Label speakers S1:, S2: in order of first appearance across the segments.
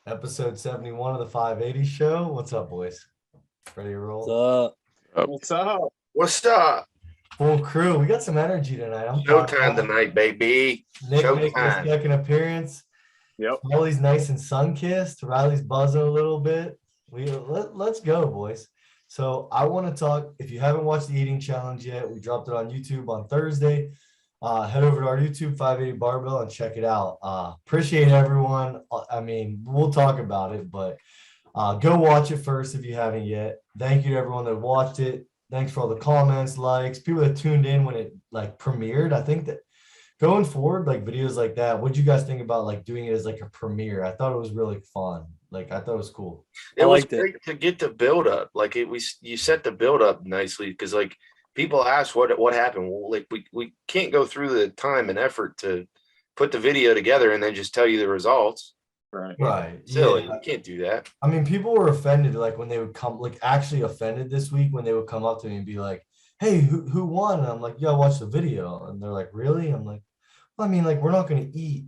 S1: Episode 71 of the 580 show. What's up, boys? Ready to roll?
S2: So,
S3: What's up?
S4: What's up?
S1: Full crew. We got some energy tonight. I'm
S4: Showtime tonight, baby.
S1: Nick making his
S4: Showtime.
S1: second appearance.
S3: Yep.
S1: Riley's nice and sun-kissed. Riley's buzzing a little bit. Let's go, boys. So I want to talk. If you haven't watched the eating challenge yet, we dropped it on YouTube on Thursday. Head over to our YouTube 580 Barbell and check it out. Appreciate everyone. I mean, we'll talk about it, but go watch it first if you haven't yet. Thank you to everyone that watched it. Thanks for all the comments, likes, people that tuned in when it like premiered. I think that going forward, like videos like that, what'd you guys think about like doing it as like a premiere? I thought it was really fun. Like I thought it was cool.
S4: It was
S2: liked it.
S4: great to get the build up. Like you set the build up nicely because like people ask what happened. Well, like we can't go through the time and effort to put the video together and then just tell you the results.
S3: Right.
S1: Right.
S4: Silly.
S1: Yeah.
S4: You can't do that.
S1: I mean, people were offended like when they would come, like actually offended this week when they would come up to me and be like, "Hey, who won?" And I'm like, "Yeah, watch the video." And they're like, "Really?" I'm like, "Well, I mean, like we're not going to eat,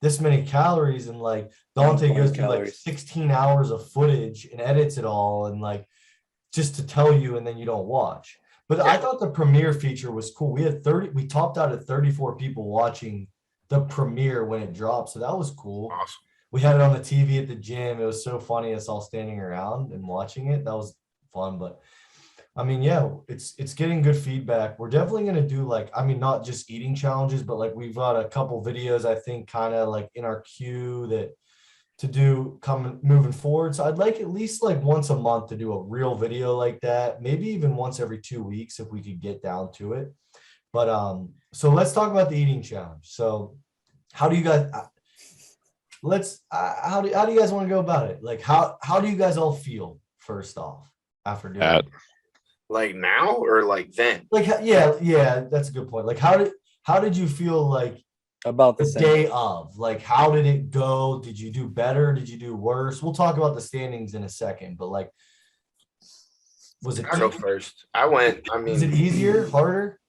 S1: this many calories." And like Dante goes through like 16 hours of footage and edits it all and like just to tell you, and then you don't watch. But I thought the premiere feature was cool. We topped out at 34 people watching the premiere when it dropped. So that was cool.
S4: Awesome.
S1: We had it on the TV at the gym. It was so funny us all standing around and watching it. That was fun. But I mean, yeah, it's getting good feedback. We're definitely gonna do like, I mean, not just eating challenges, but like we've got a couple videos, I think, kind of like in our queue that to do moving forward. So I'd like at least like once a month to do a real video like that, maybe even once every 2 weeks if we could get down to it. But so let's talk about the eating challenge. So how do you guys how do you guys want to go about it? Like how do you guys all feel first off after doing it?
S4: Like now or like then?
S1: Like yeah, that's a good point. Like how did you feel like
S2: about
S1: the
S2: the same.
S1: day of? Like how did it go? Did you do better? Did you do worse? We'll talk about the standings in a second, but like was it
S4: I'll go first. I
S1: was it
S4: mean,
S1: easier, harder?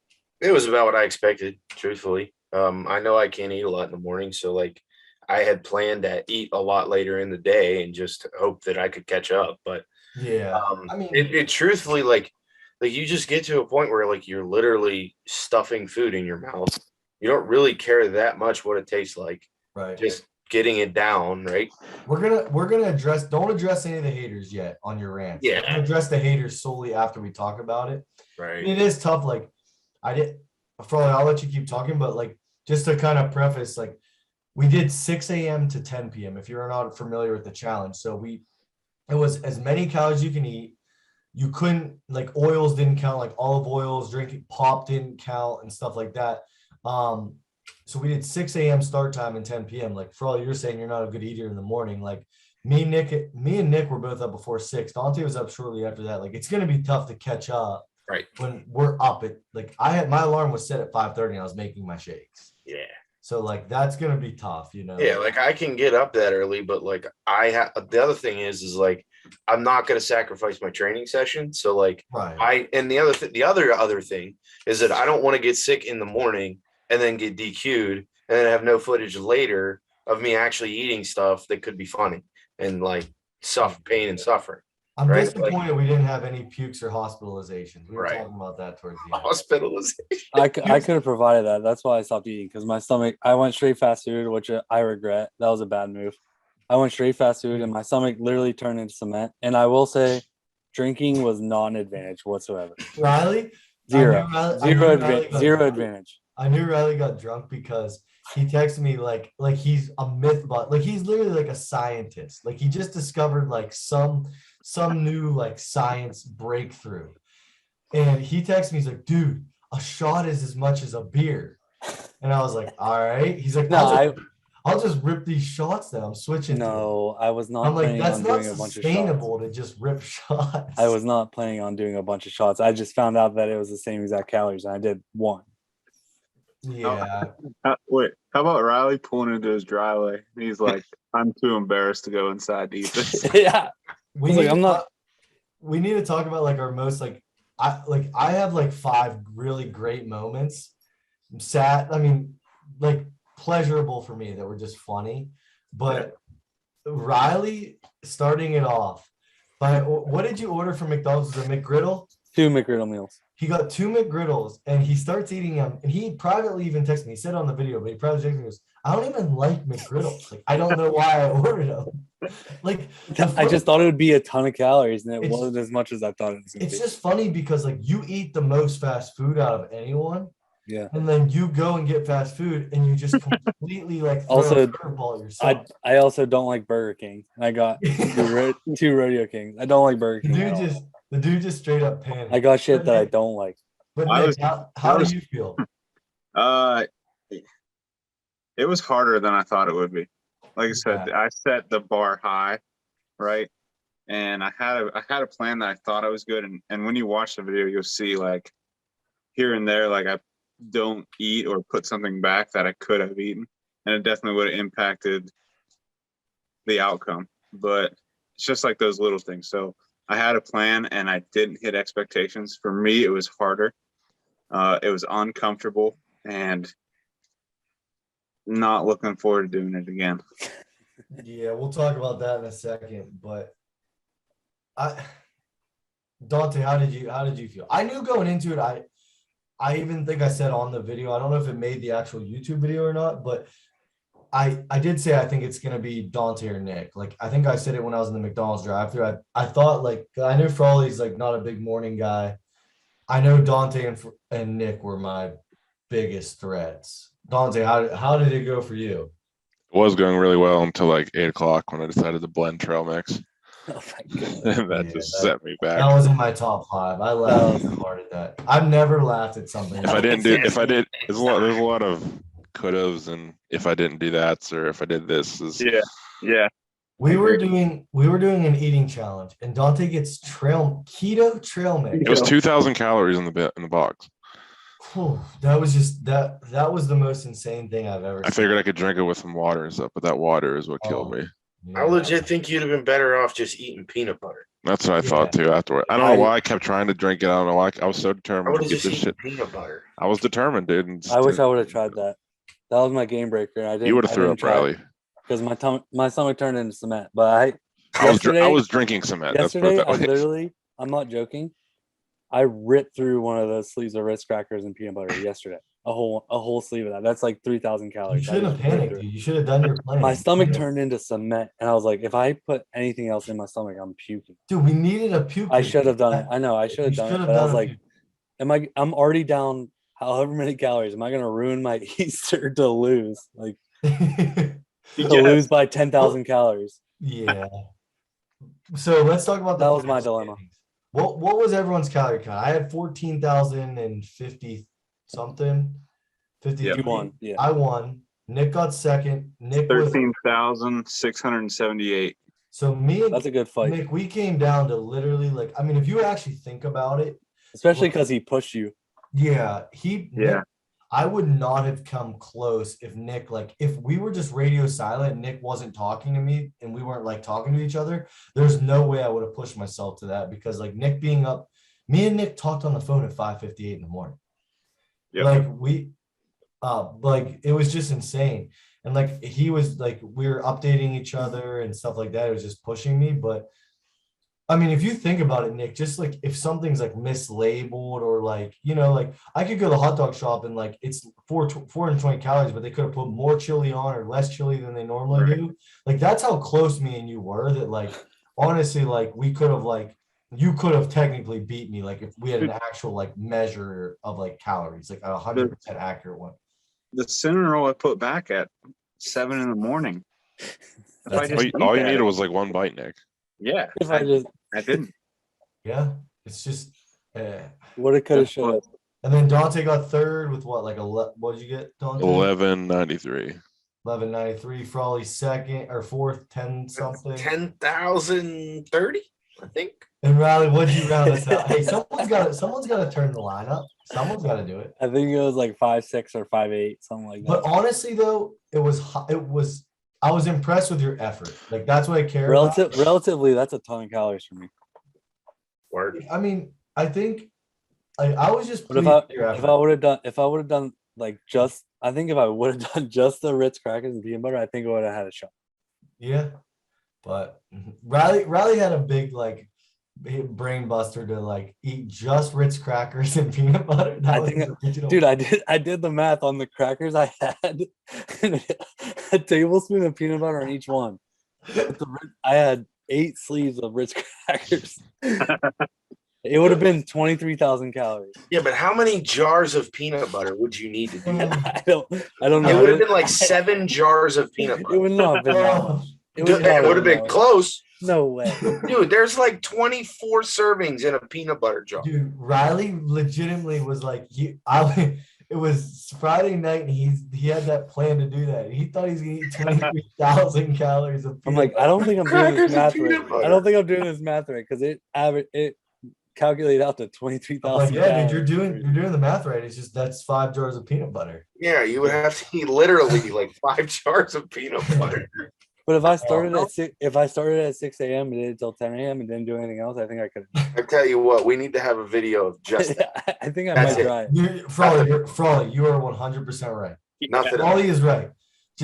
S4: it was about what I expected, truthfully. I know I can't eat a lot in the morning, so like I had planned to eat a lot later in the day and just hope that I could catch up. But
S1: Yeah. I mean,
S4: it truthfully like you just get to a point where like you're literally stuffing food in your mouth. You don't really care that much what it tastes like.
S1: right.
S4: Just getting it down, right?
S1: We're gonna don't address any of the haters yet on your rant.
S4: Yeah.
S1: We're gonna address the haters solely after we talk about it.
S4: Right.
S1: It is tough. Like I'll let you keep talking, but like just to kind of preface, like we did 6 a.m. to 10 p.m. if you're not familiar with the challenge. So it was as many calories you can eat. You couldn't, like, oils didn't count, like olive oils, drinking pop didn't count and stuff like that. So we did 6 a.m. start time and 10 p.m. Like for all you're saying, you're not a good eater in the morning. Like me and Nick were both up before 6. Dante was up shortly after that. Like it's gonna be tough to catch up.
S4: Right.
S1: When we're up at like my alarm was set at 5:30 and I was making my shakes.
S4: Yeah.
S1: So like that's gonna be tough,
S4: Yeah, like I can get up that early, but like the other thing is like I'm not going to sacrifice my training session. So like
S1: Right.
S4: the other thing is that I don't want to get sick in the morning and then get DQ'd and then have no footage later of me actually eating stuff that could be funny and like pain and suffering.
S1: I'm
S4: Right,
S1: disappointed we didn't have any pukes or hospitalizations. We were
S4: Right.
S1: talking about that towards the end.
S4: Hospitalization.
S2: I could have provided that. That's why I stopped eating, because my stomach, I went straight fast food, which I regret. That was a bad move. I went straight fast food and my stomach literally turned into cement. And I will say drinking was not an advantage whatsoever.
S1: Riley?
S2: Zero.
S1: I knew Riley got
S2: Zero
S1: drunk.
S2: advantage.
S1: I knew Riley got drunk because he texted me like he's a myth, but like he's literally like a scientist. Like he just discovered like some new like science breakthrough. And he texted me, he's like, "Dude, a shot is as much as a beer." And I was like, "All right." He's like, I'll just rip these shots then. I'm switching.
S2: No, I was not
S1: I'm like,
S2: planning
S1: that's
S2: on
S1: not
S2: doing a bunch of shots.
S1: sustainable to just rip shots.
S2: I was not planning on doing a bunch of shots. I just found out that it was the same exact calories, and I did one.
S1: Yeah.
S3: Wait, how about Riley pulling into his driveway? He's like, I'm too embarrassed to go inside to eat this.
S2: Yeah.
S1: We
S2: Like,
S1: need
S2: I'm
S1: to
S2: not-
S1: talk- we need to talk about like our most like I have like 5 really great moments. Sad, I mean, like pleasurable for me that were just funny. But Riley starting it off. What did you order from McDonald's? Was it McGriddle?
S2: 2 McGriddle meals.
S1: He got 2 McGriddles and he starts eating them. And he privately even texted me. He said on the video, but he privately texted me, he goes, I don't even like McGriddles. Like, I don't know why I ordered them. Like,
S2: I just thought it would be a ton of calories, and it
S1: It's-
S2: wasn't as much as I thought it was going to
S1: it's
S2: be.
S1: just funny because like you eat the most fast food out of anyone.
S2: Yeah.
S1: And then you go and get fast food and you just completely like throw
S2: Also,
S1: a curveball yourself.
S2: I also don't like Burger King. I got two Rodeo Kings. I don't like Burger
S1: The
S2: King.
S1: dude just straight up panicked.
S2: I got shit
S1: But
S2: that I
S1: Nick-
S2: don't like.
S1: But
S3: I
S1: Nick,
S3: was-
S1: how
S3: was-
S1: do you feel?
S3: It was harder than I thought it would be. Like I said,
S1: Yeah.
S3: I set the bar high, right? And I had a plan that I thought I was good. And when you watch the video, you'll see like here and there, like I don't eat or put something back that I could have eaten. And it definitely would have impacted the outcome. But it's just like those little things. So I had a plan and I didn't hit expectations. For me, it was harder. It was uncomfortable and not looking forward to doing it again.
S1: Yeah, we'll talk about that in a second. But Dante, how did you feel? I knew going into it, I even think I said on the video, I don't know if it made the actual YouTube video or not, but I did say I think it's gonna be Dante or Nick. Like I think I said it when I was in the McDonald's drive-thru. I thought like I knew Frawley's like not a big morning guy. I know Dante and Nick were my biggest threats. Dante, how did it go for you?
S5: It was going really well until like 8 o'clock when I decided to blend trail mix.
S2: Oh my god.
S5: And that
S1: Yeah,
S5: just
S1: that-
S5: set me back.
S1: That was in my top 5. I laughed hard at that. I've never laughed at something.
S5: There's a lot of could haves, and if I didn't do that, or if I did this, is
S3: Yeah.
S1: We were doing an eating challenge, and Dante gets keto trail mix.
S5: it was 2,000 calories in the box.
S1: Whew, that was just that was the most insane thing I've ever
S5: I figured I could drink it with some water and stuff, but that water is what killed me.
S4: I legit think you'd have been better off just eating peanut butter.
S5: That's what I thought too afterward. I don't know why I kept trying to drink it. I don't know why I was so
S4: I
S5: determined
S4: would
S5: to
S4: have
S5: get
S4: just
S5: this
S4: eaten
S5: shit.
S4: peanut butter.
S5: I was determined, dude. And
S2: I wish I would have tried that. That was my game breaker. I didn't.
S5: You would have threw up, Riley.
S2: because my stomach turned into cement. But
S5: I was drinking cement.
S2: yesterday,
S5: That's
S2: I'm not joking. I ripped through one of those sleeves of Ritz crackers and peanut butter yesterday. A whole sleeve of that. That's like 3,000
S1: You
S2: calories. I
S1: shouldn't have
S2: just ripped
S1: panicked,
S2: through it.
S1: dude. You should have done your plan.
S2: My stomach
S1: Yeah.
S2: turned into cement, and I was like, if I put anything else in my stomach, I'm puking.
S1: Dude, we needed a puke.
S2: I should have done it. I know I should have
S1: You
S2: done
S1: should
S2: it,
S1: have
S2: but I was
S1: done a
S2: like, I'm already down however many calories. Am I gonna ruin my Easter to lose? Like
S1: puke.
S2: to lose by 10,000 calories.
S1: Yeah. So let's talk about
S2: That was my
S1: final
S2: dilemma.
S1: standings. What was everyone's calorie count? I had 14,050 something. 50.
S2: You won. Yeah.
S1: I won. Nick got second. Nick was
S3: 13,678.
S1: so me and
S2: That's a good fight,
S1: Nick, we came down to literally like, I mean, if you actually think about it,
S2: especially because he pushed you.
S1: yeah,
S3: Yeah.
S1: Nick, I would not have come close if Nick, like, if we were just radio silent, Nick wasn't talking to me and we weren't like talking to each other, there's no way I would have pushed myself to that because like Nick being up, me and Nick talked on the phone at 5:58 in the morning.
S3: Yep.
S1: Like it was just insane. And like he was like, we were updating each other and stuff like that. It was just pushing me. But I mean, if you think about it, Nick, just like if something's like mislabeled or like, you know, like I could go to the hot dog shop and like it's 420 calories, but they could have put more chili on or less chili than they normally do. Like that's how close me and you were that like, honestly, like we could have like, you could have technically beat me. Like if we had an actual like measure of like calories, like a 100% accurate one.
S3: The cinnamon roll I put back at 7 in the morning. If I just
S5: All you
S3: eat
S5: needed
S3: that,
S5: was like one bite, Nick.
S3: yeah,
S2: If I just
S3: I didn't.
S1: Yeah. It's just,
S2: would have, could have, should have.
S1: and then Dante got third with what, like what did you get, Dante?
S5: 1193.
S1: 1193. Frawley second or fourth, 10 something.
S4: 10,030, I think.
S1: And Riley, what'd you round us out? Hey, someone's got to turn the line up. Someone's got to do it.
S2: I think it was like 5'6" or 5'8", something like that.
S1: But honestly, though, I was impressed with your effort. Like that's what I care about.
S2: Relatively, that's a ton of calories for me.
S4: Word.
S1: I mean, I think I was just
S2: But
S1: pleased with your
S2: if
S1: effort.
S2: I would have done like just, I think if I would have done just the Ritz crackers and peanut butter, I think I would have had a shot.
S1: Yeah. But Riley had a big like brain buster to like eat just Ritz crackers and peanut butter. That
S2: I
S1: was
S2: think,
S1: his original.
S2: dude, I did the math on the crackers I had. A tablespoon of peanut butter on each one. I had 8 sleeves of Ritz crackers. It would have been 23,000 calories.
S4: Yeah, but how many jars of peanut butter would you need to do that?
S2: I don't know.
S4: It would have been like 7 jars of peanut
S2: It
S4: butter.
S2: would not have been that
S1: Oh,
S2: much. It
S4: It would have been
S2: no,
S4: close.
S2: no way.
S4: Dude, there's like 24 servings in a peanut butter jar.
S1: dude, Riley legitimately was like, it was Friday night and he had that plan to do that. He thought he was gonna eat 23,000 calories of
S2: I'm
S1: peanut
S2: like, I don't think I'm doing
S4: Crackers
S2: this
S4: and
S2: math
S4: peanut
S2: right.
S4: butter.
S2: I don't think I'm doing this math right because it calculated out to
S1: I'm
S2: 23,000.
S1: like, yeah, dude, you're doing the math right. It's just that's 5 jars of peanut butter.
S4: Yeah, you would have to eat literally like 5 jars of peanut butter.
S2: But if I started at 6 a.m. and did it till 10 a.m. and didn't do anything else, I think I could.
S4: I tell you what, we need to have a video of just that.
S2: I think I
S4: That's
S2: might
S4: it.
S2: try it.
S1: Frawley, you are 100% right.
S4: Nothing else.
S1: Frawley is right.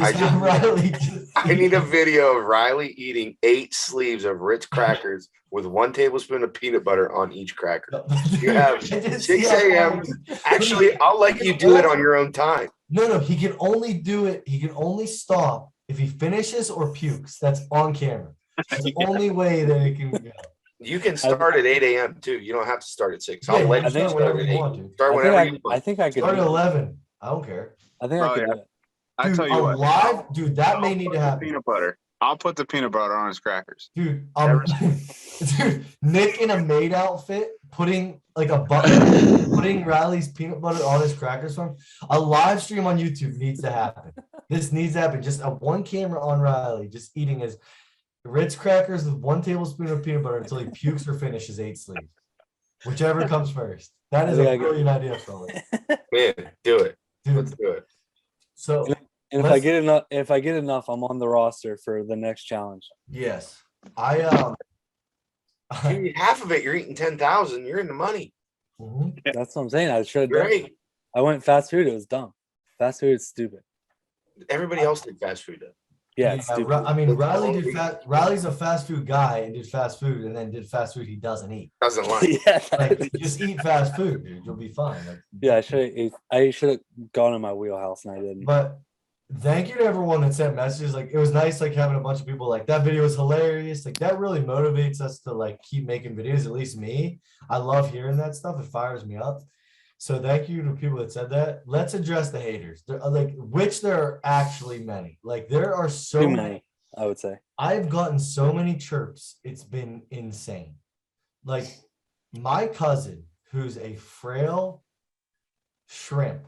S4: I
S1: Just have Riley.
S4: I need a video of Riley eating 8 sleeves of Ritz crackers with 1 tablespoon of peanut butter on each cracker. You have 6 a.m. Actually, I'll let you do it on your own time.
S1: No, he can only do it. He can only stop if he finishes or pukes. That's on camera. That's the only way that it can go.
S4: You can start at 8 a.m. too. You don't have to start at 6.
S1: Yeah,
S4: I'll
S1: you
S4: let
S1: can
S4: you
S1: start
S4: start
S1: whenever
S4: at
S1: you
S4: 8.
S1: want to.
S4: Start whenever you
S2: I
S4: want.
S2: think I could.
S1: Start
S2: do
S1: at
S2: it.
S1: 11. I don't care.
S2: I think I could. Do it.
S3: I
S1: Dude,
S3: tell you what,
S1: live, dude, that may
S3: I'll
S1: need
S3: put
S1: to
S3: the
S1: happen.
S3: peanut butter. I'll put the peanut butter on his crackers.
S1: Dude,
S3: Never
S1: dude, Nick in a maid outfit putting like a button, putting Riley's peanut butter on his crackers from a live stream on YouTube needs to happen. This needs to happen. Just a one camera on Riley, just eating his Ritz crackers with 1 tablespoon of peanut butter until he pukes or finishes 8 sleeves. Whichever comes first. That is a brilliant idea, fellas.
S4: Man, do it. Let's
S1: Dude,
S4: do it.
S1: so
S2: And if I get enough, I'm on the roster for the next challenge.
S1: yes, I
S4: You eat half of it, you're eating 10,000. You're in the money.
S1: mhm.
S2: That's what I'm saying. I should have done.
S4: Great.
S2: I went fast food. It was dumb. Fast food is stupid.
S4: Everybody else did fast food though.
S2: Yeah, it's stupid.
S1: I mean, Riley's a fast food guy and did fast food and then did fast food he doesn't eat.
S4: Doesn't like.
S2: Yeah,
S1: Like, just eat fast food, dude. You'll be fine. Like,
S2: yeah. I should have gone in my wheelhouse and I didn't.
S1: but thank you to everyone that sent messages. Like, it was nice, like having a bunch of people like that video was hilarious. Like, that really motivates us to like keep making videos. At least me, I love hearing that stuff. It fires me up. So thank you to people that said that. Let's address the haters. There are which there are actually many. Like, there are so
S2: Too
S1: many.
S2: many, I would say.
S1: I've gotten so many chirps. It's been insane. Like, my cousin, who's a frail shrimp,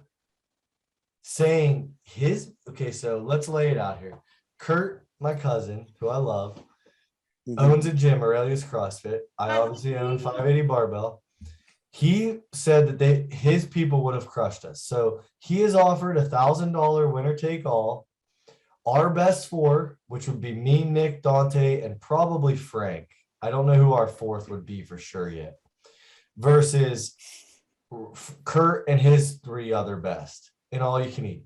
S1: saying okay, so let's lay it out here. Kurt, my cousin, who I love, owns a gym, Aurelius CrossFit. I obviously own 580 Barbell. He said that his people would have crushed us. So he has offered $1,000 winner take all. Our best 4, which would be me, Nick, Dante, and probably Frank. I don't know who our 4th would be for sure yet. Versus Kurt and his 3 other best in all you can eat.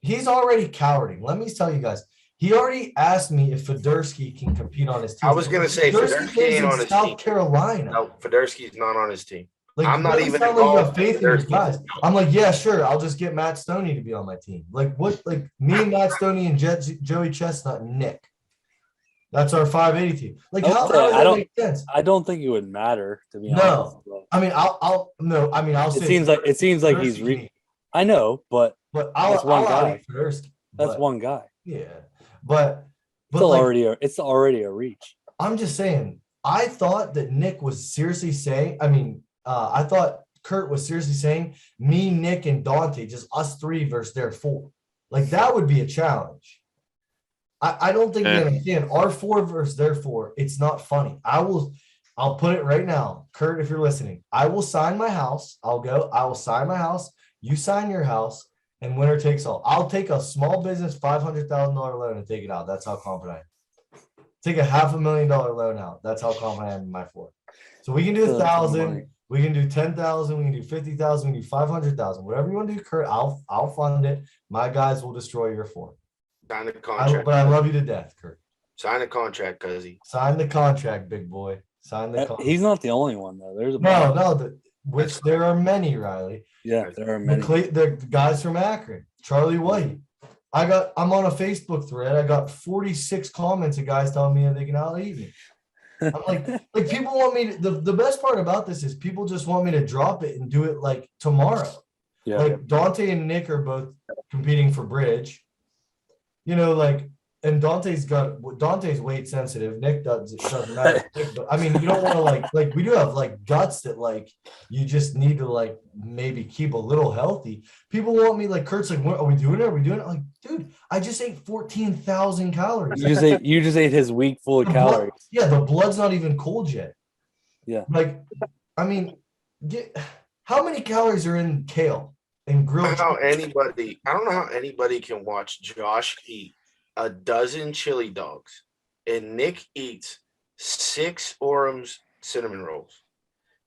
S1: He's already cowarding. Let me tell you guys. He already asked me if Fedorsky can compete on his team.
S4: I was gonna say Fedorsky
S1: lives
S4: ain't
S1: in
S4: on his
S1: South
S4: team.
S1: Carolina.
S4: No, Fedorsky's not on his team.
S1: Like,
S4: I'm not
S1: doesn't
S4: even
S1: sound like you have
S4: involved in
S1: faith in your
S4: Fedorsky.
S1: guys. I'm like, yeah, sure. I'll just get Matt Stoney to be on my team. Like, what? Like, me, Matt Stoney, and Joey Chestnut, and Nick. That's our 580 team. Like, how does that make sense?
S2: I don't think it would matter, to be honest.
S1: No,
S2: but
S1: I mean, I'll say
S2: it seems like he's I know, but
S1: but
S2: that's one guy.
S1: out Fedorsky,
S2: that's
S1: but,
S2: one guy.
S1: Yeah, but
S2: It's
S1: like,
S2: it's already a reach.
S1: I'm just saying. I thought that Nick was seriously saying. I thought Kurt was seriously saying me, Nick, and Dante, just us 3 versus their 4. Like, that would be a challenge. I don't think they understand. Our 4 versus their 4. It's not funny. I'll put it right now. Kurt, if you're listening, I will sign my house. I will sign my house. You sign your house, and winner takes all. I'll take a small business $500,000 loan and take it out. That's how confident I am. Take a $500,000 loan out. That's how confident I am in my 4. So we can do 1,000. We can do 10,000. We can do 50,000. We can do 500,000. Whatever you want to do, Kurt, I'll fund it. My guys will destroy your 4.
S4: Sign the contract.
S1: But I love you to death, Kurt.
S4: Sign a contract, cuzzy.
S1: Sign the contract, big boy. Sign the contract.
S2: He's not the only one though. There's a
S1: which there are many, Riley.
S2: yeah, there are many.
S1: The guys from Akron, Charlie White. I'm on a Facebook thread. I got 46 comments of guys telling me they can out-eat me. I'm like people want me to, the best part about this is people just want me to drop it and do it like tomorrow.
S2: Yeah.
S1: Like Dante and Nick are both competing for bridge. You know, like, and Dante's weight sensitive. Nick doesn't matter. But I mean, you don't want to like we do have like guts that like you just need to like maybe keep a little healthy. People want me like Kurt's like, what are we doing it? Are we doing it? I'm like, dude, I just ate 14,000 calories.
S2: You just ate his week full of calories.
S1: The blood's not even cold yet.
S2: Yeah.
S1: Like, I mean, how many calories are in kale and grilled?
S4: I don't know how anybody can watch Josh eat a dozen chili dogs and Nick eats 6 Orem's cinnamon rolls.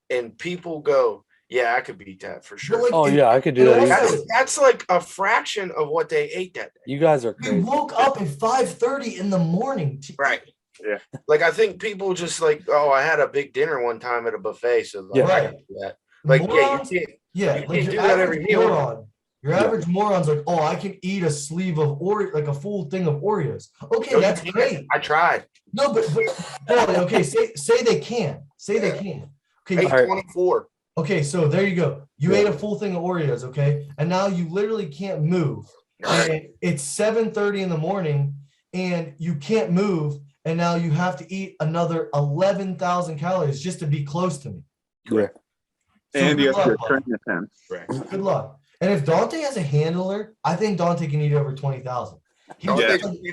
S4: And people go, yeah, I could beat that for sure.
S1: Like,
S2: I could do that.
S4: That's like a fraction of what they ate that day.
S2: You guys are
S1: We
S2: crazy.
S1: woke up at 5:30 in the morning.
S4: Right.
S3: Yeah.
S4: Like, I think people just like, oh, I had a big dinner one time at a buffet, so like, I can do that. Like,
S1: Morons,
S4: you
S1: like
S4: can't do
S1: your
S4: that every
S1: average
S4: meal.
S1: moron. Your average moron's like, oh, I can eat a sleeve of like a full thing of Oreos. Okay,
S4: No,
S1: that's
S4: you can't.
S1: great.
S4: I tried.
S1: No, but okay, say they can. Say they can. Okay,
S4: 824.
S1: okay, so there you go. You ate a full thing of Oreos, okay? And now you literally can't move. And it's 7:30 in the morning and you can't move. And now you have to eat another 11,000 calories just to be close to me.
S2: Yeah.
S3: And you have to
S1: bud.
S3: train with him.
S4: Right.
S1: Good luck. And if Dante has a handler, I think Dante can eat over 20,000. He's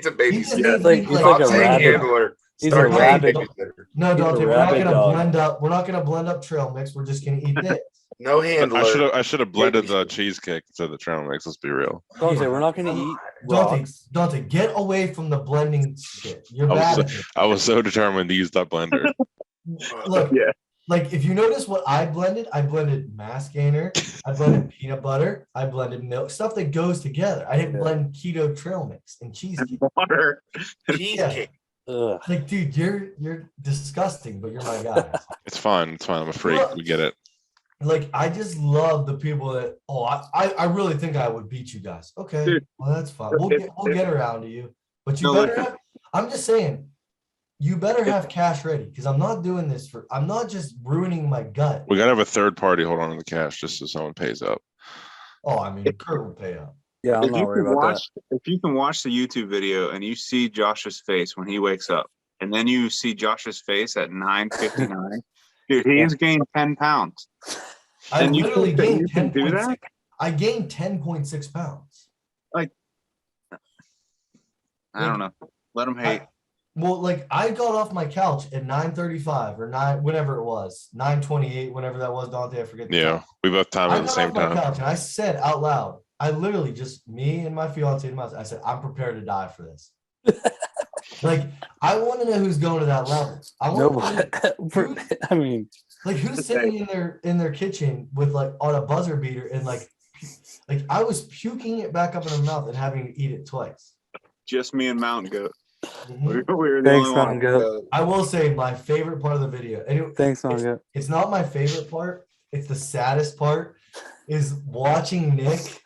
S4: a baby.
S1: just
S2: He's
S1: needs
S2: like
S1: to be
S2: a
S1: like-
S2: rabbit. He's a
S4: Start
S2: rabbit.
S4: babysitter.
S1: No,
S2: He's a
S1: Dante, we're not
S2: rabid
S1: gonna
S2: dog.
S1: blend up. We're not gonna blend up trail mix. We're just gonna eat this.
S4: No handler.
S5: I should have blended the cheesecake instead of the trail mix. Let's be real.
S2: Dante, we're not going to eat
S1: Dante,
S2: rocks.
S1: Dante, get away from the blending shit. You're
S5: I
S1: bad
S5: was,
S1: at it.
S5: I was so determined to use that blender.
S1: Look,
S3: Yeah.
S1: like if you notice what I blended mass gainer, I blended peanut butter, I blended milk, stuff that goes together. I didn't blend keto trail mix and cheesecake.
S3: Water.
S4: Cheesecake.
S2: Ugh.
S1: Like, dude, you're disgusting, but you're my guy.
S5: It's fine. It's fine. I'm a freak. We get it.
S1: Like, I just love the people that. Oh, I really think I would beat you guys. Okay,
S3: Dude.
S1: well that's fine. We'll get around to you, but you
S3: No,
S1: better have. I'm just saying, you better have cash ready because I'm not doing this for. I'm not just ruining my gut.
S5: We gotta have a third party hold on to the cash just so someone pays up.
S1: Oh, I mean, Kurt will pay up.
S2: Yeah, I'm
S3: If
S2: not
S3: you,
S2: worried
S3: can
S2: about
S3: watch, if you can watch the YouTube video and you see Josh's face when he wakes up, and then you see Josh's face at 9:59, dude, he has gained 10 pounds.
S1: I
S3: And you
S1: literally
S3: think that
S1: gained
S3: you can do
S1: 10.6.
S3: that?
S1: I gained 10.6 pounds.
S3: I don't know. Let him hate.
S1: Well, like I got off my couch at 9:35 or 9, whenever it was, 9:28, whenever that was, Dante. I forget. The
S5: Yeah,
S1: time.
S5: we both timed
S1: I
S5: at the
S1: got
S5: same
S1: off my
S5: time.
S1: couch and I said out loud, I literally just me and my fiance and I said, I'm prepared to die for this. Like, I want to know who's going to that level. I want to know,
S2: I mean,
S1: like who's sitting in their kitchen with like on a buzzer beater and like I was puking it back up in her mouth and having to eat it twice.
S3: Just me and Mountain Goat.
S1: Mhm.
S3: We were the
S2: thanks,
S3: only one.
S2: Mountain Goat.
S1: I will say my favorite part of the video, and
S2: Thanks, Mountain Goat.
S1: it's not my favorite part. It's the saddest part is watching Nick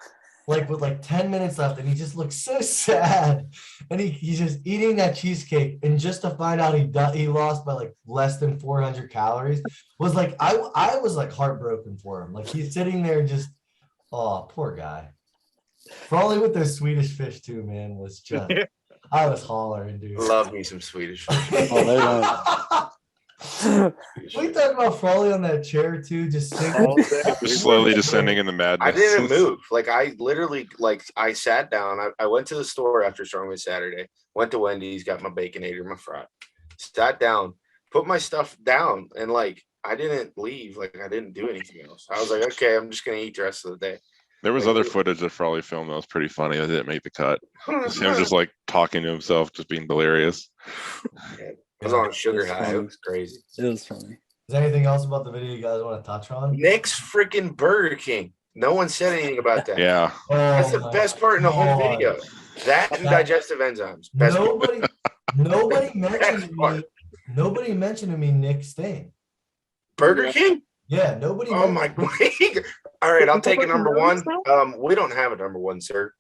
S1: like with like 10 minutes left and he just looks so sad and he's just eating that cheesecake and just to find out he lost by like less than 400 calories was like I was like heartbroken for him. Like he's sitting there just, oh, poor guy. Probably with those Swedish fish too, man, was just I was hollering, dude.
S4: Love me some Swedish.
S2: Oh,
S1: We talked about Frawley on that chair too, just singing.
S5: Just slowly descending in the
S4: I
S5: madness.
S4: didn't move. Like I literally, like I sat down. I went to the store after Strongman Saturday. Went to Wendy's, got my Baconator, my fry. Sat down, put my stuff down, and like I didn't leave. Like I didn't do anything else. I was like, okay, I'm just gonna eat the rest of the day.
S5: There was other footage that Frawley filmed that was pretty funny. That didn't make the cut. It's him just like talking to himself, just being delirious.
S4: I was on a sugar
S2: It's
S4: high.
S2: funny.
S4: It was crazy.
S2: It was funny.
S1: Is there anything else about the video you guys want to touch on?
S4: Nick's freaking Burger King. No one said anything about that.
S5: Yeah.
S4: That's
S1: Oh
S4: the
S1: my
S4: best part in the whole
S1: God.
S4: video. That and
S1: That-
S4: digestive enzymes. Best part.
S1: Nobody, Nobody mentioned to me.
S4: part.
S1: Nobody mentioned to me Nick's thing.
S4: Burger King?
S1: Yeah, nobody.
S4: Oh my
S1: mentioned-
S4: god. All right, I'll take a
S3: Fucking
S4: number
S3: notice
S4: one. We don't have a number one, sir.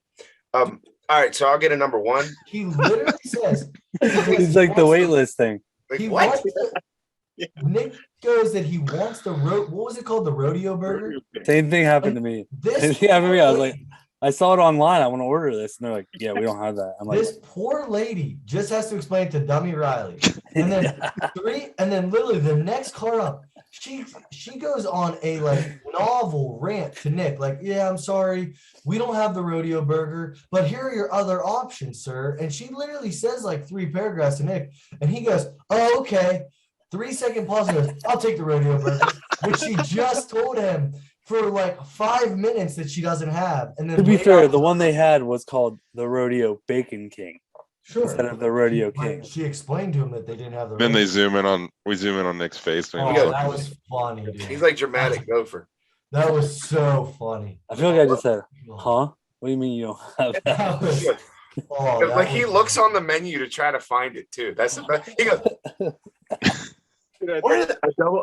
S4: All right, so I'll get a number one.
S1: He literally says.
S2: It's like the wait list thing.
S4: Like,
S1: He
S4: what?
S1: wants to, Nick goes that he wants the what was it called? The rodeo burger?
S2: Same thing happened to me.
S1: This
S2: Same thing happened to me. I was
S1: poor
S2: like,
S1: lady-
S2: I saw it online. I want to order this, and they're like, "Yeah, we don't have that." I'm like,
S1: this poor lady just has to explain to Dummy Riley. And then literally the next car up, she goes on a like novel rant to Nick, like, yeah, I'm sorry, we don't have the rodeo burger, but here are your other options, sir. And she literally says like 3 paragraphs to Nick, and he goes, oh, okay. 3-second pause and goes, I'll take the rodeo burger, which she just told him for like 5 minutes that she doesn't have. And then
S2: to be
S1: later
S2: fair,
S1: on-
S2: the one they had was called the Rodeo Bacon King
S1: sure.
S2: instead of the Rodeo
S1: But
S2: King.
S1: she explained to him that they didn't have the
S5: Then they
S1: rodeo.
S5: zoom in on Nick's face. when he
S1: Oh,
S5: was
S1: that
S5: looking.
S1: was funny, dude.
S4: He's like dramatic gopher.
S1: That was so funny.
S2: I feel like I just said, "Huh? What do you mean you don't have that?"
S1: That was, oh, that
S4: Like he
S1: was-
S4: looks on the menu to try to find it too. That's the best. He goes,
S3: Dude,
S4: what is it?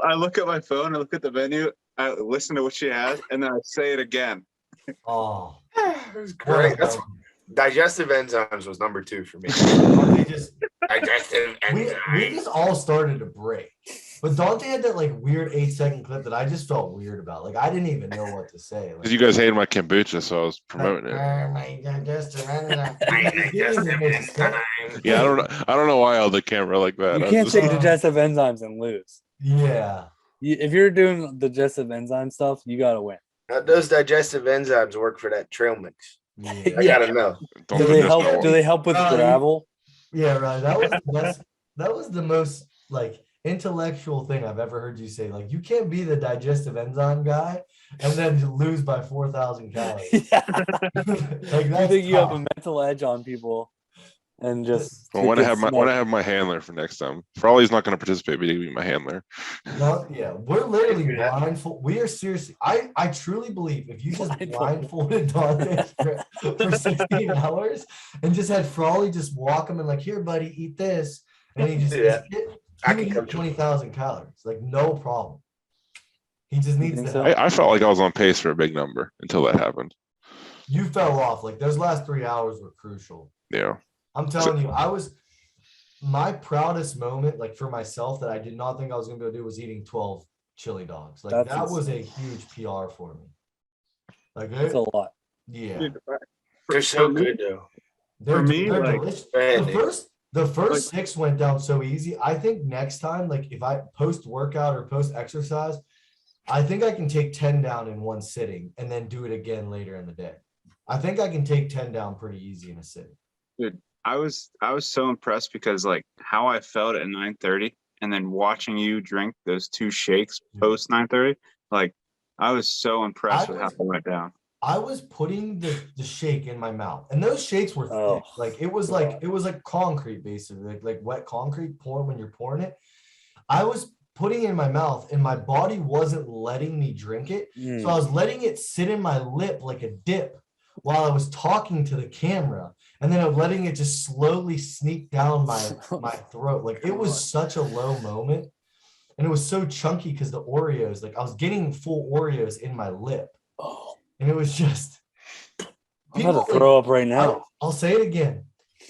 S3: I look at my phone, I look at the menu, I listen to what she has, and then I say it again.
S1: Oh,
S4: It was great. That's digestive enzymes was number 2 for me.
S1: Dante just
S4: Digestive
S1: we
S4: enzymes.
S1: just all started to break. But Dante had that like weird 8-second clip that I just felt weird about. Like I didn't even know what to say. Like,
S5: Because you guys hated my kombucha, so I was promoting it.
S1: my digestive enzyme."
S4: My
S1: It didn't
S4: digestive
S1: even make sense.
S4: enzymes.
S5: Yeah, I don't know why I held the camera like that.
S2: You
S5: I
S2: can't
S5: just-
S2: say digestive enzymes and lose.
S1: Yeah.
S2: If you're doing digestive enzyme stuff, you gotta win.
S4: How does digestive enzymes work for that trail mix?
S1: Yeah.
S4: I gotta know.
S5: don't
S2: Do
S5: do
S2: they
S5: this
S2: help?
S5: no
S2: Do
S5: more.
S2: they help with
S1: you-
S2: gravel?
S1: Yeah, right. That was the best. That was the most like intellectual thing I've ever heard you say. Like you can't be the digestive enzyme guy and then lose by 4,000 calories.
S2: Yeah.
S1: Like
S2: You
S1: that's
S2: think you have a
S1: tough.
S2: mental edge on people, and just
S5: Well, when I
S2: get
S5: have
S2: smoked.
S5: my handler for next time. Frawley's not going to participate, but he can be my handler.
S1: No, yeah, we're literally blindfold. We are seriously. I truly believe if you just blindfolded Dante for 16 hours and just had Frawley just walk him and like, here, buddy, eat this, and he just
S4: Yeah. I
S1: he
S4: can
S1: would
S4: come
S1: eat
S4: to
S1: 20,000 calories, like no problem. He just needs
S2: think
S1: to.
S2: so?
S1: help.
S5: I felt like I was on pace for a big number until that happened.
S1: You fell off. Like those last 3 hours were crucial.
S5: Yeah.
S1: I'm telling you, I was my proudest moment, like for myself, that I did not think I was gonna be able to do was eating 12 chili dogs. Like
S2: That's
S1: that was a huge PR for me. Like
S2: That's a lot.
S1: yeah,
S3: Dude,
S4: They're so
S3: for me-
S4: good though.
S1: they're,
S3: me,
S1: they're
S3: like-
S1: delicious.
S4: Man,
S1: The first 6 went down so easy. I think next time, like if I post workout or post exercise, I think I can take 10 down in one sitting and then do it again later in the day. I think I can take 10 down pretty easy in a sitting.
S3: I was so impressed because like how I felt at 9:30 and then watching you drink those 2 shakes post 9:30, like I was so impressed with how it went down.
S1: I was putting the shake in my mouth, and those shakes were thick.
S2: Oh.
S1: Like it was like concrete, basically, like wet concrete pouring when you're pouring it. I was putting it in my mouth, and my body wasn't letting me drink it, so I was letting it sit in my lip like a dip while I was talking to the camera, and then I'm letting it just slowly sneak down my throat. Like it was such a low moment, and it was so chunky because the Oreos, like I was getting full Oreos in my lip.
S2: Oh,
S1: And it was just
S2: I'm about to throw up right now.
S1: I'll say it again.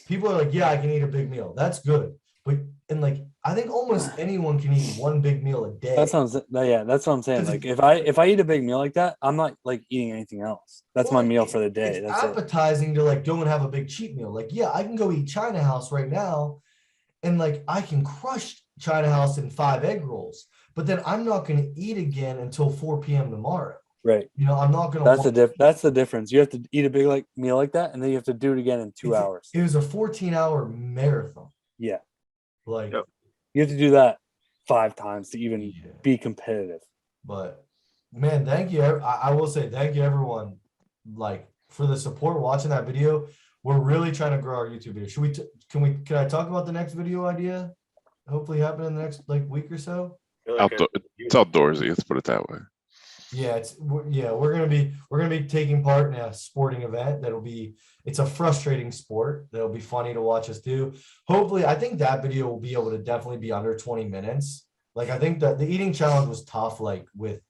S1: People are like, yeah, I can eat a big meal. That's good. But and like I think almost anyone can eat one big meal a day.
S2: That sounds yeah. That's what I'm saying. Like if I eat a big meal like that, I'm not like eating anything else. That's my
S1: Well,
S2: meal for the day.
S1: It's
S2: That's it.
S1: appetizing to like go and have a big cheat meal. Like, yeah, I can go eat China House right now, and like I can crush China House in 5 egg rolls. But then I'm not going to eat again until 4 p.m. tomorrow.
S2: Right.
S1: You know, I'm not going to.
S2: That's the difference. You have to eat a big like meal like that, and then you have to do it again in 2 hours.
S1: It was a 14-hour marathon.
S2: Yeah.
S1: Like,
S3: Yep.
S2: You have to do that 5 times to even
S1: yeah.
S2: be competitive.
S1: But man, thank you. I will say thank you everyone, like for the support watching that video. We're really trying to grow our YouTube video. Should we can I talk about the next video idea? Hopefully happen in the next like week or so.
S4: I feel like
S5: It's outdoorsy. Let's put it that way.
S1: Yeah, we're gonna be taking part in a sporting event it's a frustrating sport that'll be funny to watch us do. Hopefully, I think that video will be able to definitely be under 20 minutes. Like I think that the eating challenge was tough, like with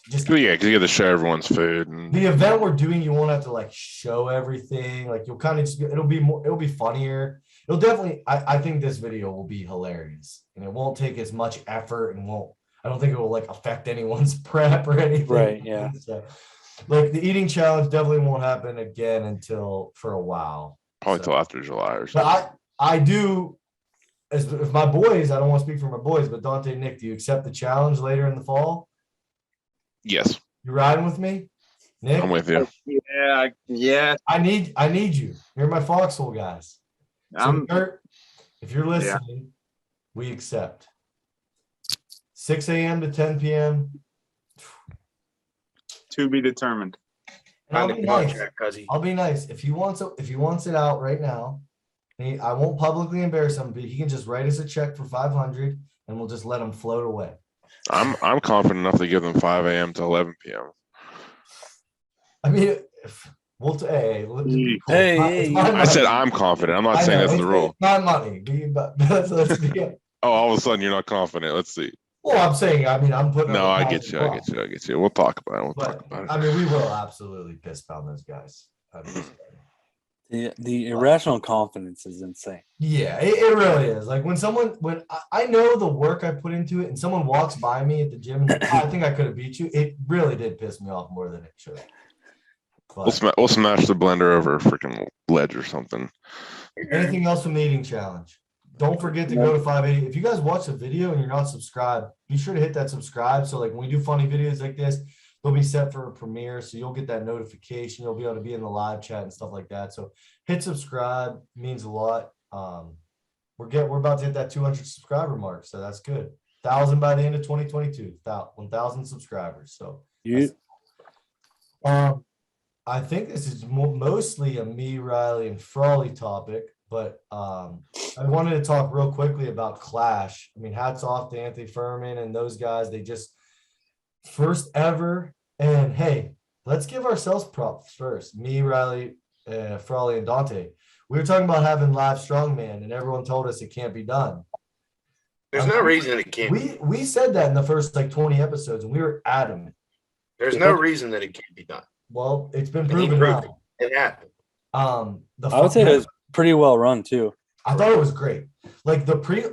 S1: just
S5: Yeah, because you get to share everyone's food. And
S1: the event we're doing, you won't have to like show everything. Like you'll kind of just it'll be funnier. It'll definitely I think this video will be hilarious and it won't take as much effort and I don't think it will like affect anyone's prep or anything.
S2: Right, yeah.
S1: So, like the eating challenge definitely won't happen again until for a while.
S5: probably
S1: So,
S5: till after July or something.
S1: but I do as if my boys, I don't want to speak for my boys, but Dante, Nick, do you accept the challenge later in the fall?
S5: Yes,
S1: You riding with me? Nick?
S5: I'm with you.
S3: Yeah.
S1: I need you. You're my foxhole guys. So Kurt, if you're listening, we accept. 6 a.m. to 10 p.m.
S3: To be determined.
S1: And I'll
S4: Find
S1: be
S4: a
S1: nice.
S4: contract, cuzzy.
S1: I'll be nice. If he wants it out right now, I won't publicly embarrass him, but he can just write us a check for 500 and we'll just let him float away.
S5: I'm confident enough to give them 5 a.m. to 11 p.m.
S1: I mean, if we'll hey,
S2: Hey,
S5: I said I'm confident. I'm not saying that's the rule.
S1: It's not money. But let's be
S5: Oh, all of a sudden you're not confident. Let's see.
S1: well, I'm saying, I mean, I'm putting
S5: No,
S1: up
S5: I get you. I get you. I get you. We'll talk about it. We'll talk about it.
S1: I mean, we will absolutely piss pound those guys.
S2: the irrational confidence is insane.
S1: Yeah, it really is. Like when I know the work I put into it and someone walks by me at the gym and I think I could have beat you, it really did piss me off more than it should.
S5: We'll smash the blender over a freaking ledge or something.
S1: Anything else from the eating challenge? Don't forget to go to 580. If you guys watch the video and you're not subscribed, be sure to hit that subscribe. So like when we do funny videos like this, they'll be set for a premiere. So you'll get that notification. You'll be able to be in the live chat and stuff like that. So hit subscribe, means a lot. We're about to hit that 200 subscriber mark. So that's good. 1,000 by the end of 2022, 1,000 subscribers. So I think this is mostly a me, Riley, and Frawley topic, but I wanted to talk real quickly about Clash. I mean, hats off to Anthony Furman and those guys. They just first ever. And hey, let's give ourselves props first. Me, Riley, Frawley, and Dante. We were talking about having live strongman, and everyone told us it can't be done.
S4: There's no reason it can't.
S1: We said that in the first like 20 episodes, and we were adamant.
S4: There's no reason that it can't be done.
S1: Well, it's been
S4: And he
S1: proven
S4: proved
S1: now.
S4: it happened.
S2: I would say it was pretty well run too.
S1: I thought it was great. Like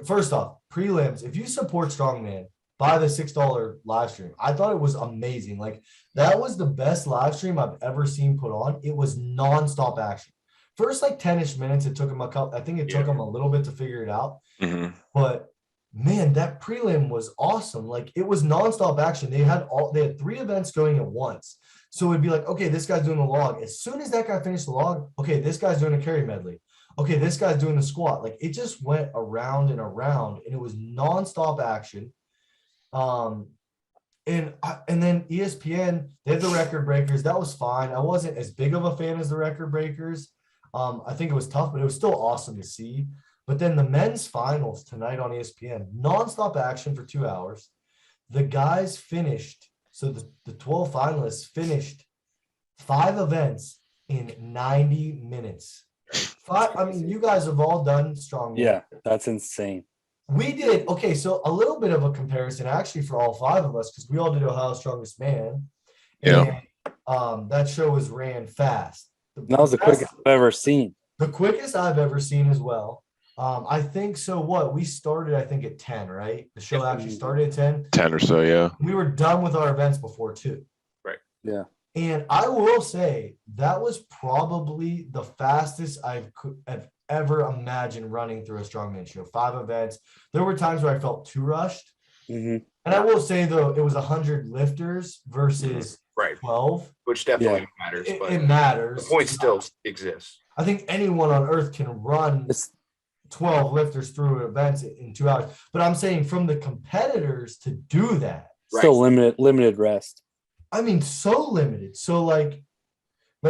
S1: first off, prelims, if you support Strongman, buy the $6 live stream. I thought it was amazing. Like that was the best live stream I've ever seen put on. It was nonstop action. First like 10-ish minutes, it took him I think it took him a little bit to figure it out.
S5: Mm-hmm.
S1: But man, that prelim was awesome. Like it was nonstop action. They had 3 events going at once. So it'd be like, okay, this guy's doing the log. As soon as that guy finished the log, okay, this guy's doing a carry medley. Okay, this guy's doing the squat. Like it just went around and around, and it was nonstop action. And then ESPN, they had the record breakers. That was fine. I wasn't as big of a fan as the record breakers. I think it was tough, but it was still awesome to see. But then the men's finals tonight on ESPN, nonstop action for 2 hours. The guys finished. So the 12 finalists finished 5 events in 90 minutes. I mean, you guys have all done strong.
S2: Yeah, that's insane.
S1: We did. Okay, so a little bit of a comparison actually for all 5 of us because we all did Ohio's Strongest Man.
S5: Yeah.
S1: And that show was ran fast.
S2: That was the quickest I've ever seen.
S1: The quickest I've ever seen as well. I think so. We started, I think, at 10, right? The show actually started at 10.
S5: 10 or so, yeah.
S1: We were done with our events before 2.
S4: Right.
S2: Yeah.
S1: And I will say that was probably the fastest I've ever imagined running through a strongman show. 5 events. There were times where I felt too rushed.
S2: Mm-hmm.
S1: And I will say, though, it was 100 lifters versus 12.
S4: Which definitely matters. But
S1: it matters.
S4: The point still exists.
S1: I think anyone on earth can run 12 lifters through events in 2 hours. But I'm saying from the competitors to do that.
S2: Still limited rest.
S1: I mean, so limited. So like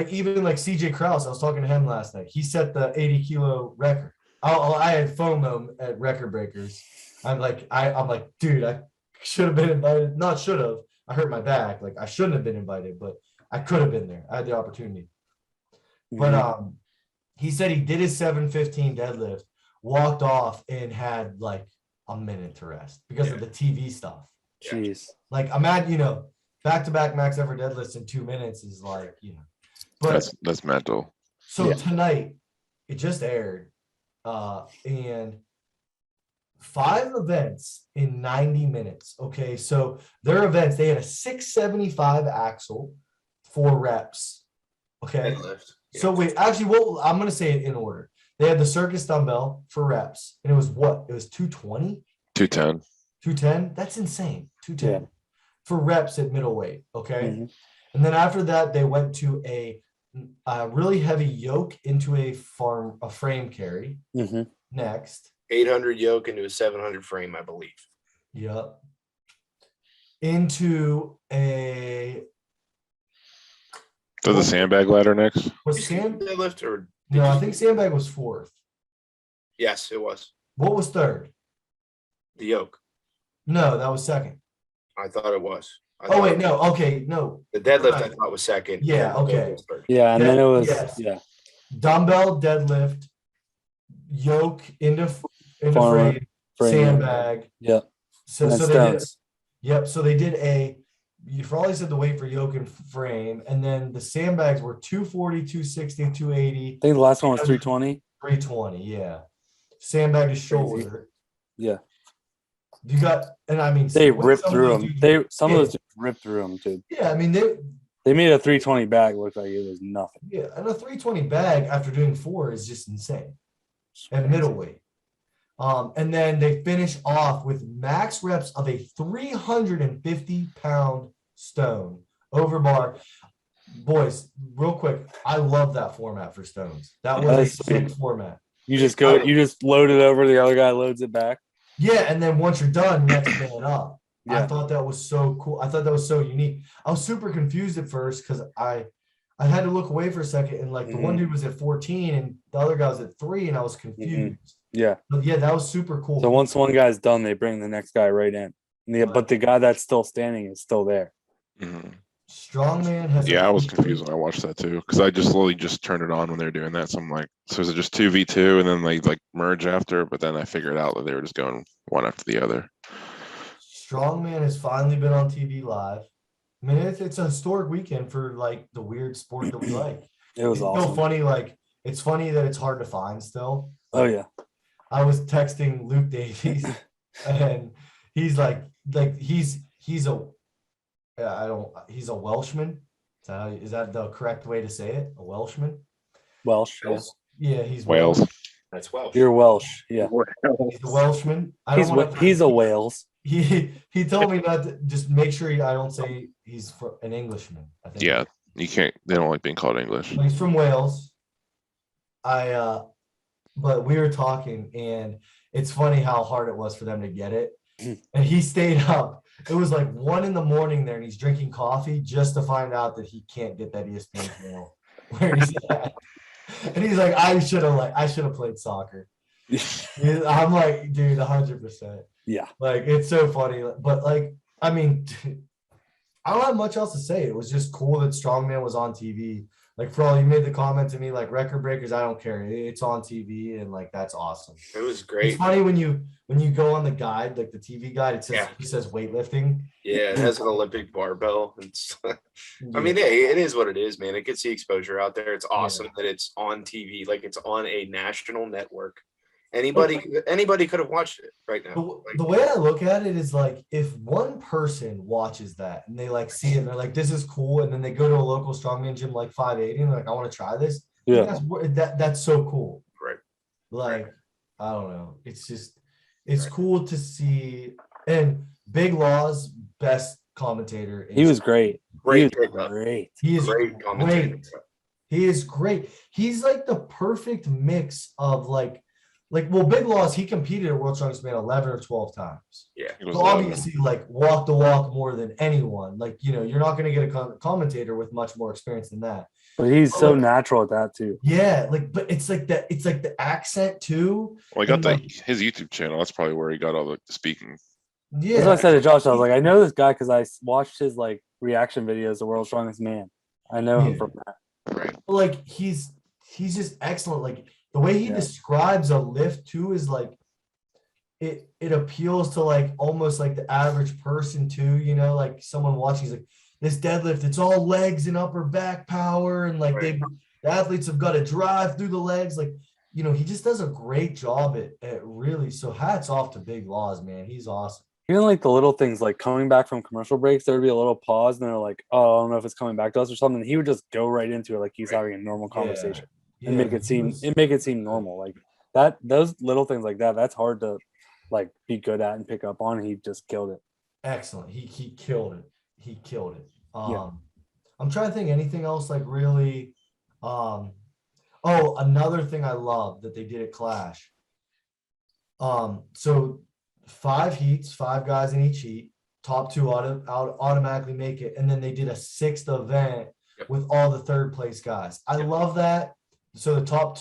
S1: even like CJ Krause, I was talking to him last night. He set the 80 kilo record. I had FOMO at record breakers. I'm like, dude, I should have been invited. Not should have. I hurt my back. Like I shouldn't have been invited, but I could have been there. I had the opportunity. But he said he did his 715 deadlift, walked off, and had like a minute to rest because of the TV stuff.
S2: Jeez.
S1: Like I'm at, back-to-back max ever deadlifts in 2 minutes is like, But
S5: That's mental.
S1: so tonight it just aired, and 5 events in 90 minutes. Okay, so their events, they had a 675 axle, 4 reps. Okay.
S4: Deadlift.
S1: So wait, actually, I'm gonna say it in order. They had the circus dumbbell for reps, and it was what? It was 220,
S5: 210.
S1: 210. That's insane. 210 for reps at middleweight. Okay,
S2: Mhm.
S1: and then after that, they went to a really heavy yoke into a frame carry.
S2: Mhm.
S1: Next,
S4: 800 yoke into a 700 frame, I believe.
S1: yep, into a
S5: So the sandbag ladder next.
S1: was Sam?
S4: Deadlift or
S1: No, I think sandbag was 4th.
S4: yes, it was
S1: What was 3rd?
S4: the yoke.
S1: No, that was 2nd.
S4: I thought it was.
S1: Oh wait, no. Okay, no.
S4: The deadlift I
S1: Right.
S4: thought was 2nd.
S1: Yeah,
S4: and the yoke
S1: okay.
S4: was 3rd.
S2: Yeah, and then it was
S1: Yes. Dumbbell deadlift, yoke into
S2: Farmer,
S1: frame,
S2: frame.
S1: sandbag.
S2: Yeah.
S1: So
S2: And then
S1: so they did.
S2: stones.
S1: Yep. So they did you probably said the weight for yoke and frame, and then the sandbags were 240, 260, 280,
S2: I think the last one was 320.
S1: 320. Yeah. Sandbag to
S2: Crazy.
S1: shoulder.
S2: Yeah.
S1: You got, and I mean,
S2: They
S1: what
S2: ripped
S1: some of
S2: through
S1: those
S2: them.
S1: dudes-
S2: Some
S1: yeah.
S2: of those dudes ripped through them, dude.
S1: Yeah, I mean
S2: They made a 320 bag look like it was nothing.
S1: yeah, and a 320 bag after doing 4 is just insane. And middleweight. And then they finish off with max reps of a 350-pound stone over bar. Boys, real quick, I love that format for stones. That was a
S2: That's
S1: sick
S2: sweet.
S1: format.
S2: You just load it over, the other guy loads it back.
S1: Yeah, and then once you're done, next man up. I
S2: Yeah.
S1: thought that was so cool. I thought that was so unique. I was super confused at first because I had to look away for a second, and like the one dude was at 14 and the other guy was at 3, and I was confused.
S2: Yeah.
S1: But yeah, that was super cool.
S2: So once one guy's done, they bring the next guy right in. But the guy that's still standing is still there.
S5: Mhm.
S1: Strongman has
S5: Yeah, I was confused when I watched that too, because I just slowly just turned it on when they were doing that. So I'm like, so is it just 2v2 and then they like merge after? But then I figured out that they were just going one after the other.
S1: Strongman has finally been on TV live. I mean, it's a historic weekend for like the weird sport that we like.
S2: It was
S1: It's
S2: awesome.
S1: so funny. Like it's funny that it's hard to find still.
S2: Oh yeah.
S1: I was texting Luke Davies, and he's like he's a he's a Welshman. Is that the correct way to say it? A Welshman?
S2: Welsh. Yeah.
S1: Yeah, he's
S5: Wales.
S1: Welsh.
S4: That's Welsh.
S2: You're Welsh. Yeah.
S1: He's a Welshman. I don't wanna-
S2: He's a Wales.
S1: He told me not to just make sure I don't say he's an Englishman. I think.
S5: Yeah, you can't. They don't like being called English.
S1: But he's from Wales. But we were talking, and it's funny how hard it was for them to get it. And he stayed up. It was like 1 a.m. there, and he's drinking coffee just to find out that he can't get that ESPN channel where he's at. And he's like, I should have played soccer. I'm like, dude, 100%.
S2: Yeah.
S1: Like, it's so funny. But like, I mean, I don't have much else to say. It was just cool that Strongman was on TV. Like, for all you made the comment to me, like record breakers, I don't care. It's on TV, and like that's awesome.
S4: It was
S1: It's
S4: great.
S1: funny when you go on the guide, like the TV guide, it says weightlifting.
S4: Yeah, it has an Olympic barbell. It's, I mean, hey, it is what it is, man. It gets the exposure out there. It's awesome that it's on TV, like it's on a national network. Anybody could have watched it right now.
S1: The way I look at it is like if one person watches that and they like see it and they're like, this is cool, and then they go to a local strongman gym like 580 and they're like, I want to try this.
S2: Yeah.
S1: That's so cool.
S4: Right.
S1: Like, I don't know. It's cool to see. And Big Law's best commentator.
S2: He was great.
S4: Great
S2: He was
S4: pickup.
S2: great.
S1: He is
S4: Great commentator.
S1: great. He is great. He's like the perfect mix of like, well, Big Laws, he competed at World Strongest Man 11 or 12 times.
S4: Yeah.
S5: It was
S1: So obviously, like, walk the walk more than anyone. Like, you're not going to get a commentator with much more experience than that.
S2: But he's so natural at that too.
S1: Yeah, like, but it's like the accent too.
S5: Well, he got
S1: And, like,
S5: his YouTube channel. That's probably where he got all the speaking
S1: Yeah.
S2: That's what I said to Josh. I was like, I know this guy because I watched his like reaction videos, The World's Strongest Man. I know him
S1: Yeah.
S2: from that.
S4: Right.
S1: Like he's just excellent. Like the way he
S2: Yeah.
S1: describes a lift too is like it appeals to like almost like the average person too, you know, like someone watching is like this deadlift, it's all legs and upper back power, and like
S4: Right.
S1: the athletes have got to drive through the legs. Like, you know, he just does a great job at really, so hats off to Big Laws, man. He's awesome.
S2: Even like the little things, like coming back from commercial breaks, there would be a little pause, and they're like, "Oh, I don't know if it's coming back to us or something." He would just go right into it, like he's
S4: Right.
S2: having a normal conversation,
S1: Yeah,
S2: and make it seem normal. Like that, those little things like that, that's hard to like be good at and pick up on. He just killed it.
S1: excellent. He killed it. He killed it.
S2: Yeah.
S1: I'm trying to think anything else like really. Oh, another thing I love that they did at Clash. So 5 heats, 5 guys in each heat, top 2 automatically make it, and then they did a 6th event with all the 3rd place guys. I love that. So the top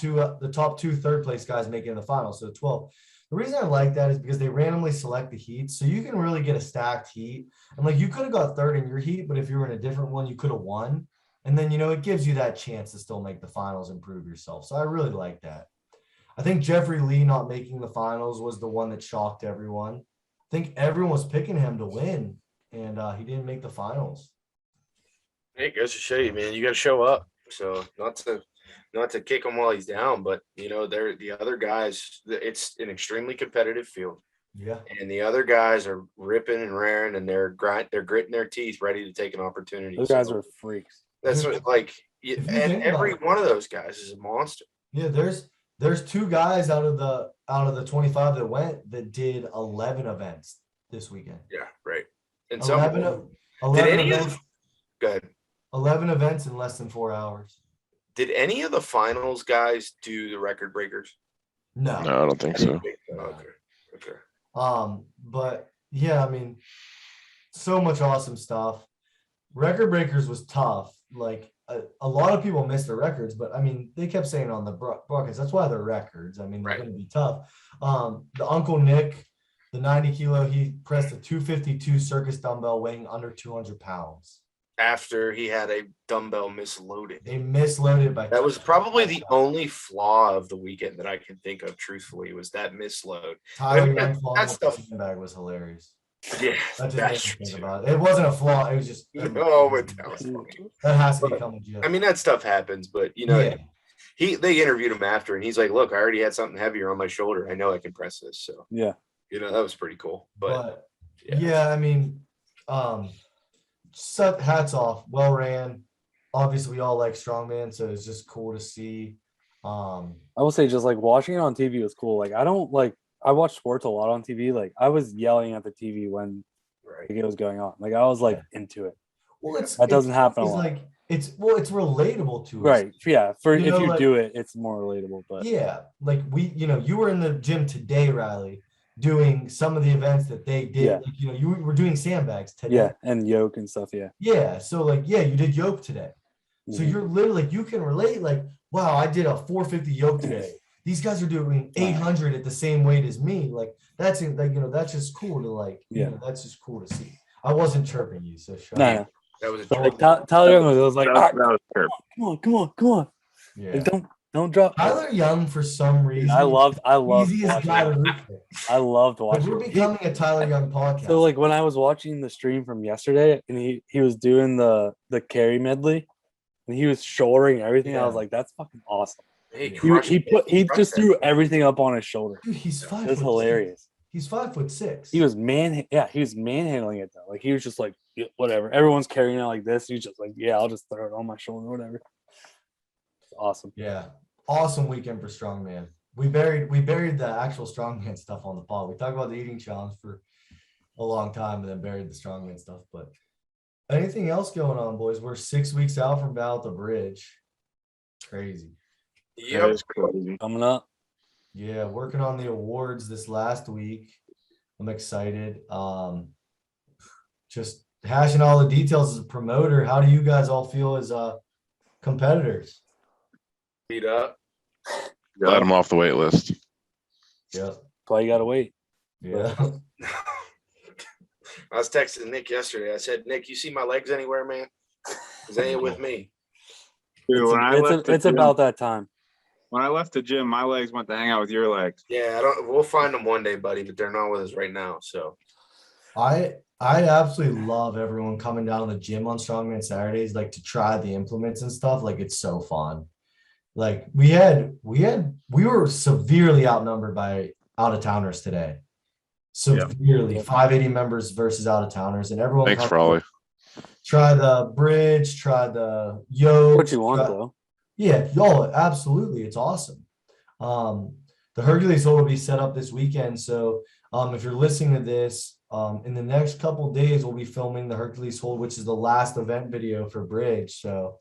S1: two third place guys make it in the final, so 12. The reason I like that is because they randomly select the heats, so you can really get a stacked heat. And like you could have got 3rd in your heat, but if you were in a different one, you could have won. And then, you know, it gives you that chance to still make the finals, improve yourself. So I really like that. I think Jeffrey Lee not making the finals was the one that shocked everyone. I think everyone was picking him to win, and he didn't make the finals.
S4: Hey, it goes to show you, man. You got to show up. So not to kick him while he's down, but you know, they're the other guys. It's an extremely competitive field.
S1: Yeah.
S4: And the other guys are ripping and raring, and they're gritting their teeth, ready to take an opportunity.
S2: Those guys are freaks.
S4: That's what, like,
S1: If you
S4: and
S1: think
S4: every
S1: about it.
S4: one of those guys is a monster.
S1: Yeah, there's 2 guys out of the 25 that went that did 11 events this weekend.
S4: Yeah, right. And
S1: 11 events.
S4: Go ahead.
S1: 11 events in less than 4 hours.
S4: Did any of the finals guys do the record breakers?
S1: No.
S5: No, I don't think so.
S4: Okay.
S1: But yeah, I mean, so much awesome stuff. Record breakers was tough. Like a lot of people missed their records, but I mean, they kept saying on the broadcast, that's why they're records. I mean, they're going to be tough. The Uncle Nick, the 90 kilo, he pressed a 252 circus dumbbell weighing under 200 pounds.
S4: After he had a dumbbell misloaded.
S1: They misloaded by.
S4: That was probably the only flaw of the weekend that I can think of, truthfully, was that misload.
S1: Tyler
S4: that
S1: Young falling off the
S4: stuff-
S1: sandbag was hilarious.
S4: Yeah,
S1: That just
S4: that's
S1: made me
S4: true.
S1: think about it. It wasn't a flaw. It was just.
S4: No, but that was funny.
S1: That has to become legit.
S4: I mean, that stuff happens, but you know,
S1: Yeah.
S4: they interviewed him after, and he's like, "Look, I already had something heavier on my shoulder. I know I can press this." So
S2: Yeah.
S4: you know, that was pretty cool. But
S1: yeah, I mean, hats off. Well ran. Obviously, we all like strongman, so it's just cool to see.
S2: I will say, just like watching it on TV was cool. Like I watch sports a lot on TV. Like I was yelling at the TV when it was going on. Like I was like into it.
S1: Well,
S2: that doesn't happen a lot.
S1: Like it's relatable to us.
S2: Right. Yeah. For
S1: You
S2: if
S1: know,
S2: you
S1: like-
S2: do it, it's more relatable. But
S1: Yeah, like you were in the gym today, Riley, doing some of the events that they did.
S2: Yeah.
S1: Like, you were doing sandbags today.
S2: yeah, and yoke and stuff. Yeah.
S1: Yeah. So like, yeah, you did yoke today. So
S2: Mhm.
S1: you're literally like, you can relate. Like, wow, I did a 450 yoke today. These guys are doing 800 at the same weight as me. Like that's like, that's just cool to like.
S2: Yeah.
S1: That's just cool to see. I wasn't chirping you, so shut
S2: No,
S1: up.
S2: no.
S4: that was a
S2: But like
S4: joke.
S2: Tyler Young was like,
S3: That
S2: "All
S3: was,
S2: right,
S3: that was terrible.
S2: come on.
S1: Yeah.
S2: Like, don't drop."
S1: Tyler Young, for some reason,
S2: I loved
S1: easiest
S2: watching
S1: guy to
S2: it.
S1: root for.
S2: I loved
S1: Like,
S2: watching
S1: we're
S2: it.
S1: becoming a Tyler Young podcast.
S2: So like when I was watching the stream from yesterday and he was doing the carry medley and he was shouldering everything, I was
S1: Yeah.
S2: like, that's fucking awesome.
S4: Hey,
S1: He
S4: crushed
S2: He
S4: it.
S2: just threw everything up on his shoulder.
S1: Dude, he's
S2: It
S1: 5
S2: was
S1: foot
S2: hilarious.
S1: 6. He's 5'6".
S2: He was manhandling it though. Like he was just like, yeah, whatever. Everyone's carrying it like this. He's just like, yeah, I'll just throw it on my shoulder, whatever. It's awesome.
S1: Yeah, awesome weekend for strongman. We buried the actual strongman stuff on the pod. We talked about the eating challenge for a long time and then buried the strongman stuff. But anything else going on, boys? We're 6 weeks out from Battle at the Bridge. Crazy.
S3: That
S4: Yep.
S3: is crazy.
S2: Coming up.
S1: Yeah, working on the awards this last week. I'm excited. Just hashing all the details as a promoter. How do you guys all feel as competitors?
S4: Beat up.
S5: Let him off the wait list.
S1: Yeah.
S2: That's why you gotta wait.
S1: Yeah.
S4: I was texting Nick yesterday. I said, Nick, you see my legs anywhere, man? Because they ain't with me.
S3: Dude, when I left the
S2: It's
S3: gym,
S2: about that time.
S3: when I left the gym, my legs went to hang out with your legs.
S4: Yeah, we'll find them one day, buddy, but they're not with us right now. So
S1: I absolutely love everyone coming down to the gym on Strongman Saturdays, like to try the implements and stuff. Like it's so fun. Like we were severely outnumbered by out of towners today. Severely, 580 members versus out of towners, and everyone.
S5: Thanks, Raleigh.
S1: Try the bridge, try the yoke.
S2: What you want though?
S1: Yeah, oh, absolutely. It's awesome. The Hercules hold will be set up this weekend. So if you're listening to this, in the next couple days, we'll be filming the Hercules hold, which is the last event video for Bridge. So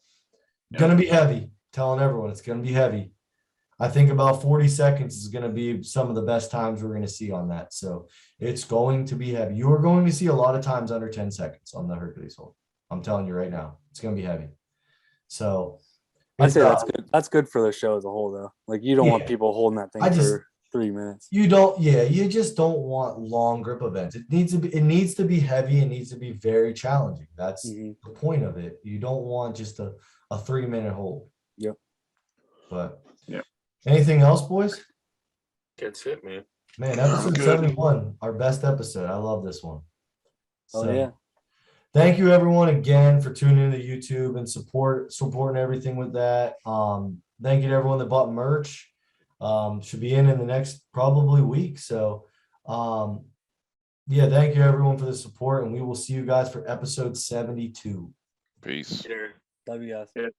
S1: gonna be heavy. Telling everyone it's gonna be heavy. I think about 40 seconds is gonna be some of the best times we're gonna see on that. So it's going to be heavy. You are going to see a lot of times under 10 seconds on the Hercules hold. I'm telling you right now, it's gonna be heavy. So
S2: I'd say that's good. That's good for the show as a whole, though. Like you don't want
S1: Yeah.
S2: people holding that thing for 3 minutes.
S1: you just don't want long grip events. It needs to be heavy. It needs to be very challenging. That's the point of it. You don't want just a 3-minute hold.
S2: Yep.
S1: But
S3: yeah.
S1: Anything else, boys?
S4: that's it, man.
S1: Man, episode 71, our best episode. I love this one.
S2: Oh yeah.
S1: Thank you everyone again for tuning into YouTube and supporting everything with that. Thank you to everyone that bought merch. Should be in the next probably week. So yeah, thank you everyone for the support, and we will see you guys for episode 72.
S5: Peace.
S4: Later.
S2: Love you guys.
S3: Yeah.